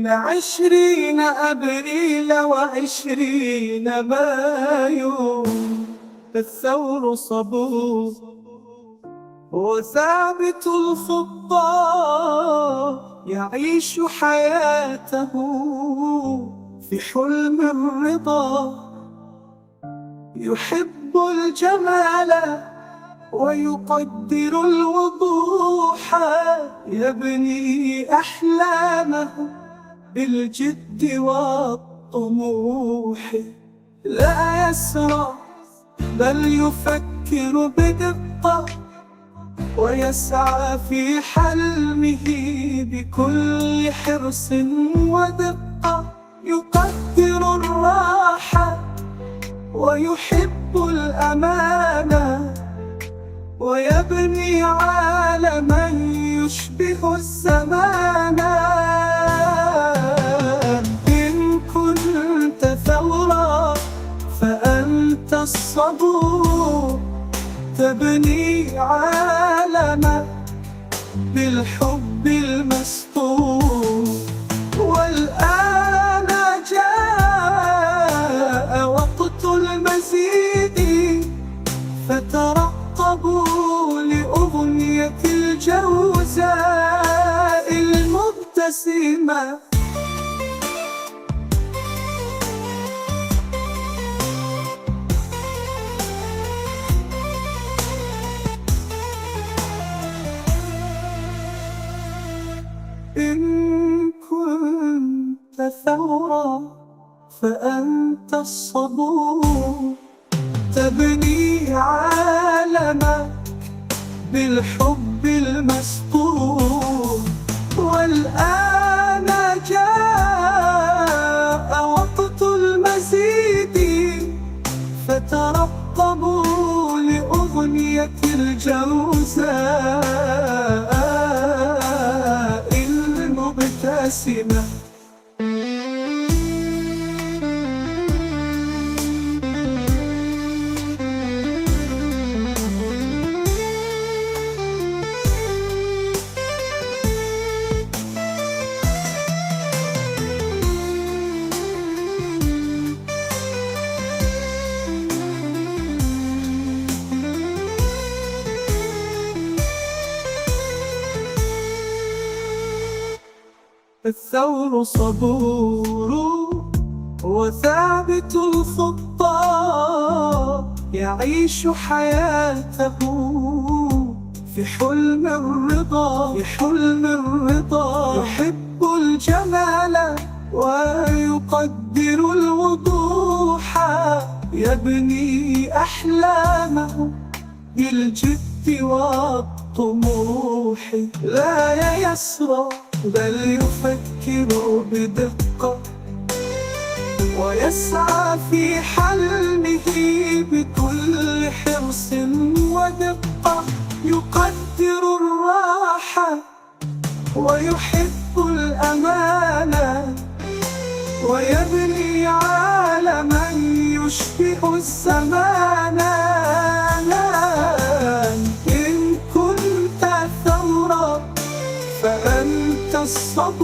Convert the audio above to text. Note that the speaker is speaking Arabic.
20 أبريل و20 مايو، الثور صبور وثابت الخطى، يعيش حياته في حلم الرضا، يحب الجمال ويقدر الوضوح، يبني أحلامه بالجد والطموح، لا يسرع بل يفكر بدقة، ويسعى في حلمه بكل حرص ودقة، يقدر الراحة ويحب الأمانة، ويبني عالما يشبه الزمان. إن كنت ثورا فأنت الصبور، تبني عالما بالحب المسطور، والآن جاء وقت المزيد، فترقبوا لأغنية الجوزاء المبتسمة. إن كنت ثورا فأنت الصبور، تبني عالمك بالحب المسطور، والآن جاء وقت المزيد، فترقبوا لأغنية الجوزاء المبتسمة. الثور صبور وثابت الخطى، يعيش حياته في حلم الرضا، في حلم الرضا، يحب الجمال ويقدر الوضوح، يبني أحلامه بالجد والطموح، لا يسرع بل يفكر بدقة، ويسعى في حلمه بكل حرص ودقة، يقدر الراحة ويحب الأمانة، ويبني عالما يشبه الزمان. إن كنت ثورا فأنت الصبور.